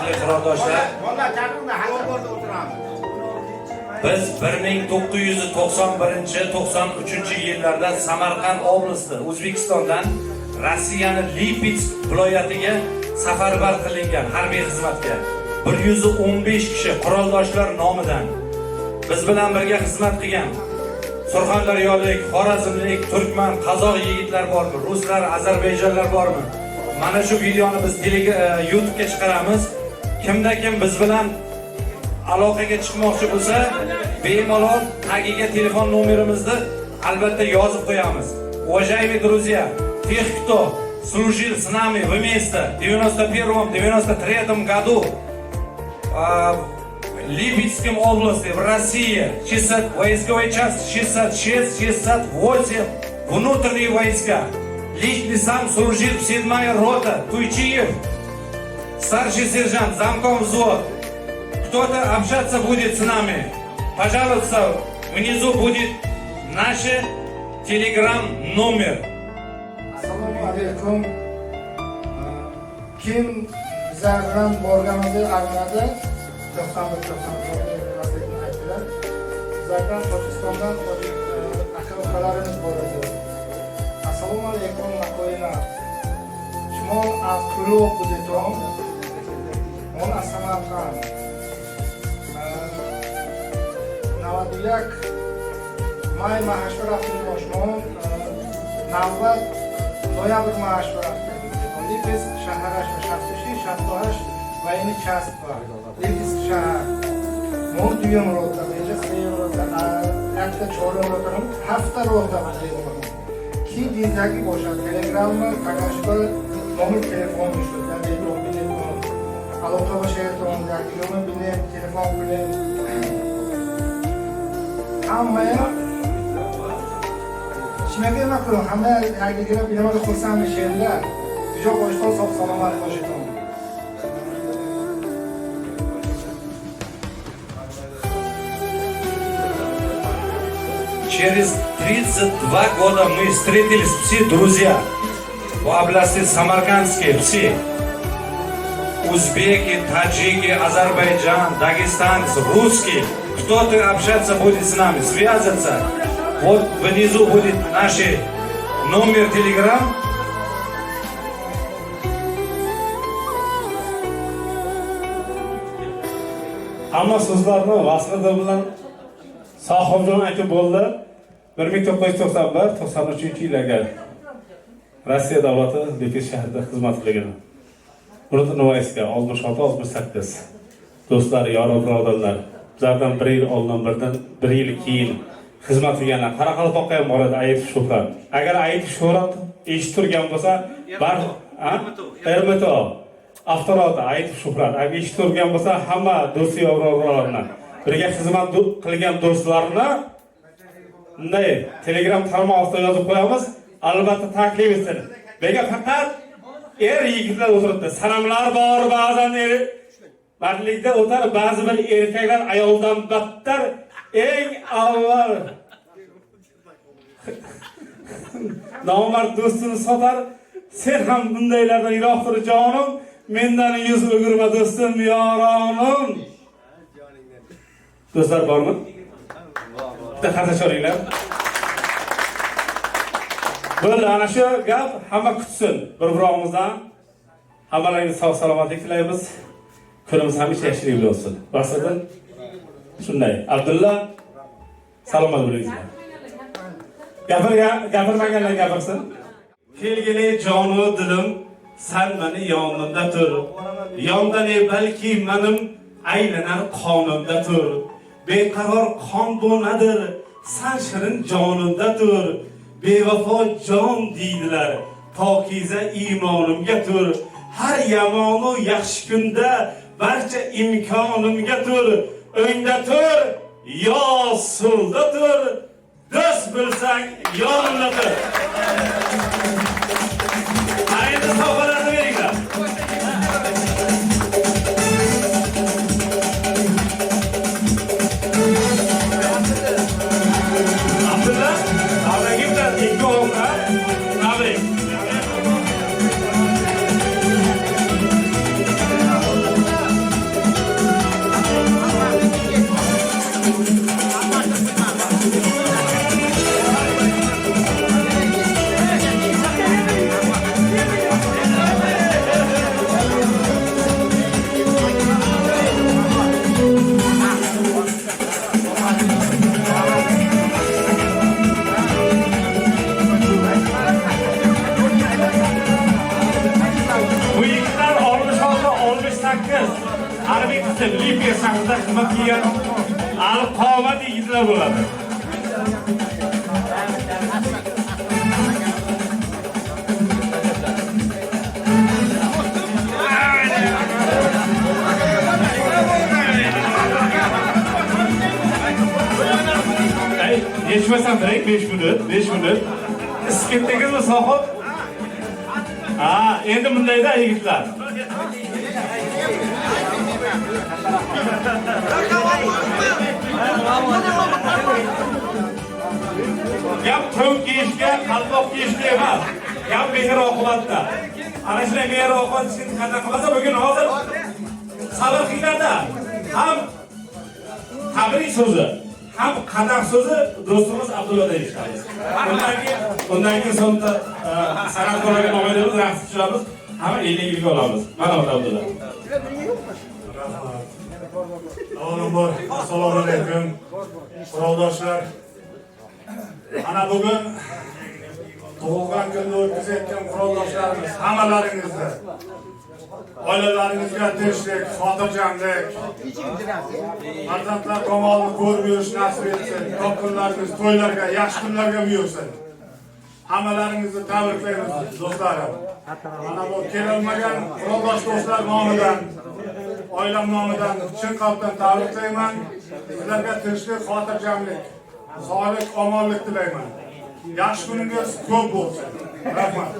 hurmatli qarindoshlar, biz 1991-93 yillarda Samarqand oblasti O'zbekistondan Rossiyaning Lipetsk viloyatiga safarbar qilingan harbiy xizmatga 115 kishi quroldoshlar nomidan biz bilan birga xizmat qilgan Surxondaryolik, Xorazmlik, Turkman, Qozoq yigitlar bormi? Ruslar, Ozarbayjonlar bormi? Mana shu videoni biz YouTube'ga chiqaramiz. Kimda kim biz bilan aloqaga chiqmoqchi bo'lsa, bemalol tagiga telefon nomerimizni albatta yozib qo'yamiz. Уважаемые друзья, тех, кто служил с нами вместе в 91-93 году в Липецкой области, в России, войсковой часть 66-68, внутренние войска. Лично сам служил в 7-я рота, Туйчиев, старший сержант, замком взвод. Кто-то общаться будет с нами, пожалуйста, внизу будет наш телеграм-номер. Assalomu alaykum. Kim bizlar bilan borganimizni angladi. 91-94 aytdilar. Bizlardan Tojikistondan aka-ukalarimiz bor edi. Assalomu alaykum Makoyina. Shimol az Krylov budetom. On az Samarqand. Navadyak may maash rafting boshmon. Navbat noyabr maash rafting. Lipetsk shahar 66 va yeni kasb bor. Lipetsk shahar. Mo'l duyam rota, beja sayyor rota, yakta cho'rim rota, hafta rota deydi. Ki dizagi boshqa telegramma, qanashba nomer telefon ishlatgan deydi, o bilan aloqa bo'shayotgan yoki nomer bilan telefon bilan hamma Şimdiye bakıyorum, hamda erkekler bilemedi kursan bir şeyinde Güzel koştan sağ salamat koşuyorum. Через 32 года мы встретились все друзья в области Самаркандской, все. Узбеки, таджики, Азербайджан, дагестанцы, русские. Кто-то общаться будет с нами, связаться. Вот внизу будет наш номер телеграм. Hamma so'zlarni Vasqida bilan Sohibjon aytib bo'ldi. 1991-93-yillarga Rossiya davlati Lipetsk shahrida xizmat qilgan. Buning vayska 66-68. Do'stlar, yorug' birodarlar, bizlardan 1 yil oldin, bir yil keyin xizmat qilganlar Qoraqalpoqqa ham boradi Aytib Shuhrat. Agar Aytib Shuhrat eshitib turgan bo'lsa, Ermito avtorota Aytib Shuhrat. Agar eshitib turgan bo'lsa, hamma do'st yorug'larni, birga xizmat qilgan do'stlarni bunday Telegram tarmog'i ostiga yozib qo'yamiz. Albatta taklif etsin. Nega faqat yigitlar o'tiribdi. Sanamlar bor, ba'zan Barlikda o'tar, ba'zi bir erkaklar ayoldan battar eng avval nomard do'stini sotar. Sen ham bundaylardan yiroq tur jonim, mendan yuz o'girma do'stim, yoronim. Do'stlar bormi? Diqqatga so'ringlar. Bo'ldi, ana shu gap hamma kutsin. Bir-birimizdan hammalarga sog' salomatlik tilaymiz. Kunimiz hamisha yaxshilik bo'lsin. Vasqadan shunday. Abdulla salomat bo'linglar. Gapirmaganlar gapirsin. Kelgili jonu dilim, sen meni yonimda tur. Yonda ne balki menim aylanar qonimda tur. Beqaror qon bo'nadir, sen shirin jonimda tur. Bevafo jon deydilar, pokiza iymonimga tur. Har yomonu yaxshi kunda barcha imkonimga tur. O'ngda tur, yo so'lda tur. Do'st bo'lsang yonimda tur. Ayni sovg'alarni beringlar. Abdulla, avdagimdan ikki o'g'illar, tabrik. uchun Lipiya shahrida xizmat qilgan alif qomat yigitlar bo'ladi. Yetişmesem direkt 5 minut. İskettekiz mi sohut? Endi bundayda yigitlar. Gap to'q kiyishga, qalpoq kiyishga emas. Gap mehr oqibatda. Ana shunday mehr oqibat ishni qanday qilsa bugun hozir sabr qilganda ham tabrik so'zi, ham qadam so'zi do'stimiz Abdulladan eshitamiz. Undan keyin so'nda san'atkorlarga namoyishlarimiz, raqschilarimiz hamma 50 yilga olamiz. Mana Abdulla. Avvalambor assalomu alaykum quroldoshlar. Ana bugun tug'ilgan kunni o'tkazayotgan quroldoshlarimiz hammalaringizga oilalaringizga tinchlik, xotirjamlik, farzandlar kamolini ko'rib yurish nasib etsin. Ko'p kunlaringiz to'ylarga, yaxshi kunlarga buyursin. Hammalaringizni tabriklaymiz do'stlarim. Mana bu kelolmagan quroldosh do'stlar nomidan, oilam nomidan chin qalbdan tabriklayman. Sizlarga tinchlik, xotirjamlik, sog'lik, omonlik tilayman. Yaxshi kuningiz ko'p bo'lsin. Rahmat.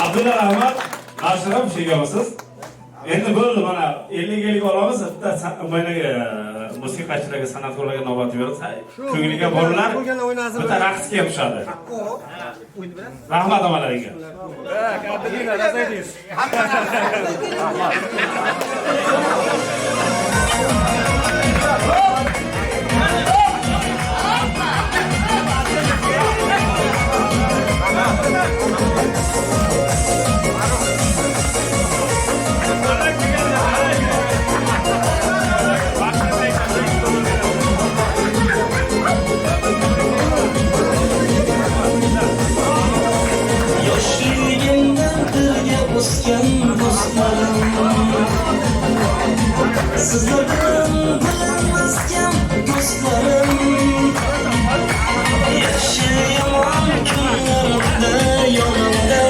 Abdulla rahmat. Qarshilab shegamisiz. Endi bo'ldi mana 50 yilga olamiz. Bitta maynaga musiqachilarga, san'atkorlarga navbat beramiz. Ko'ngliga borlar. Bitta raqsga ham tushadi. Rahmat amalarga. Abdulla razaydiz. Sizlardan bilinmezken dostlarım, yaşayamam günlerde yanımda.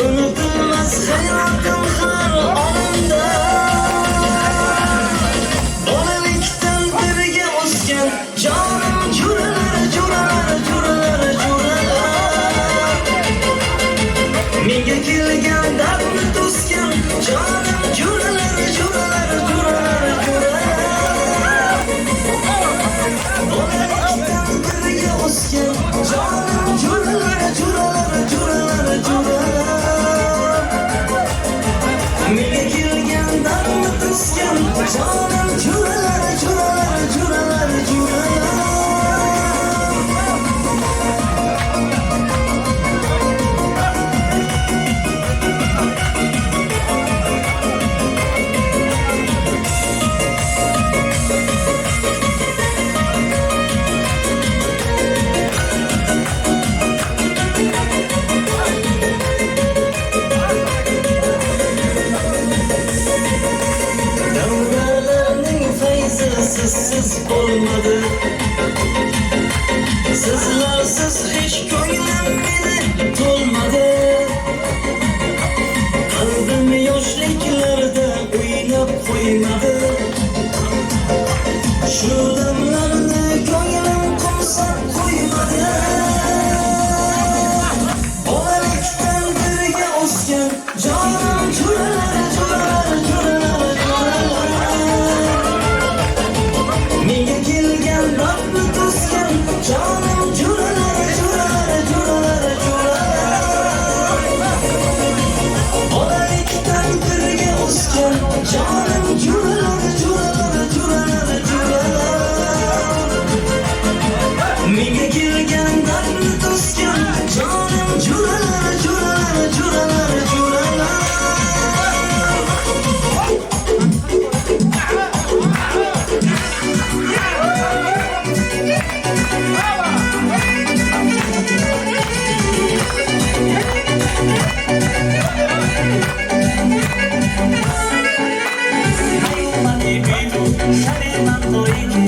Unutulmaz hayatım her anında. Bolalikten birge o'sgan canım juralar, juralar, juralar, juralar. Menga kelgan dardni to'sgan canım juralar, juralar, juralar, juralar. Bolalikdan birge o'sgan canım juralar, juralar, juralar, juralar. Menga kelgan dardni to'sgan canım juralar, juralar, juralar, juralar. Davralarning fayzi sizsiz bo'lmadi. Sizlarsiz hech ko'nglim meni to'lmadi. Qalbim yoshliklarda o'ynab qo'ymadi. Shu damlarni ko'nglim qo'msab qo'ymadi. Bolalikdan birga o'sgan jonim juralar, juralar, juralar, juralar. Menga kelgan koy ki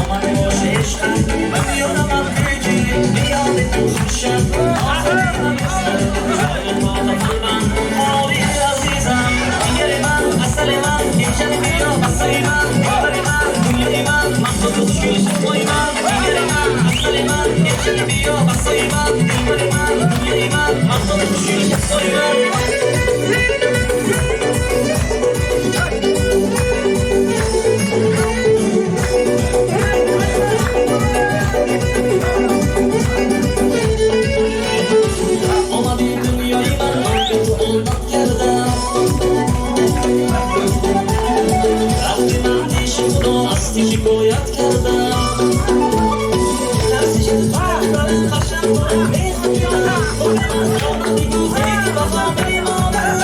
aman boş eşkak ben yoramam peki biyadet kuşak ağzına mesele şöyle bağla falan mavi azizam diğeriman asaliman geçemiyor basayman bağırman gülüman mahmut düşüş koyman diğeriman asaliman geçemiyor basayman bağırman gülüman mahmut düşüş koyman Ona bir dünyayı var, kötü olmak yerde Rabbim ateşi bunu astiki koyat kerde Tersi tutarların kaşanları meyhanlara Ona bir güzel babam imanı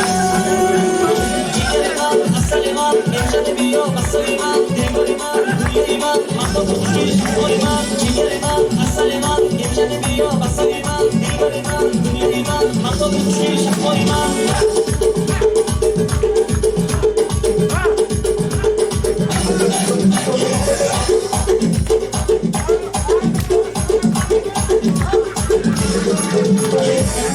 Ciğeri var, asali var, geçeni biyo basayı var Demiri var, gülü var, mahmut uçuş koyman Ciğeri var, asali var, geçeni biyo basayı var Demiri var, gülü var, mahmut uçuş koyman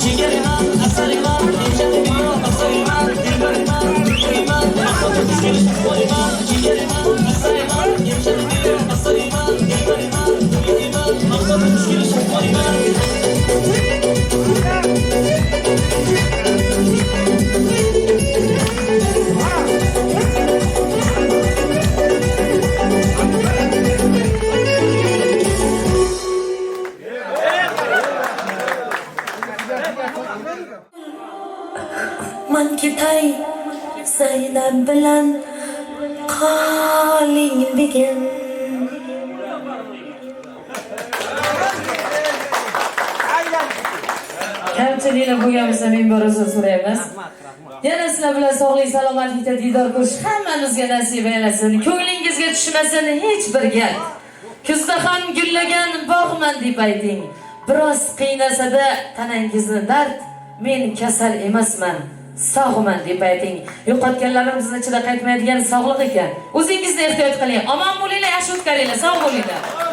Ciğeri var, asali var, geçeni biyo basayı var Demiri var, gülü var, mahmut uçuş koyman Ciğeri var, asali var, geçeni biyo basayı var Demiri var, gülü var, mahmut uçuş koyman Man kitay Zaynab bilan qoling begin kamchiliklar bo'lgan bo'lsa men bir uzr so'raymiz. Yana sizlar bilan sog'lik salomatlikda diydor ko'rish hammamizga nasib aylasin. Ko'nglingizga tushmasin hech bir gap. Kuzda ham gullagan bog'man deb ayting. Biroz qiynasada tanangizni dard, men kasal emasman. Sog'man deb ayting. Yo'qotganlarimizni ichida qaytmaydigan sog'liq ekan. O'zingizni ehtiyot qiling. Omon bo'linglar, yaxshi o'tkazinglar, sog' bo'linglar.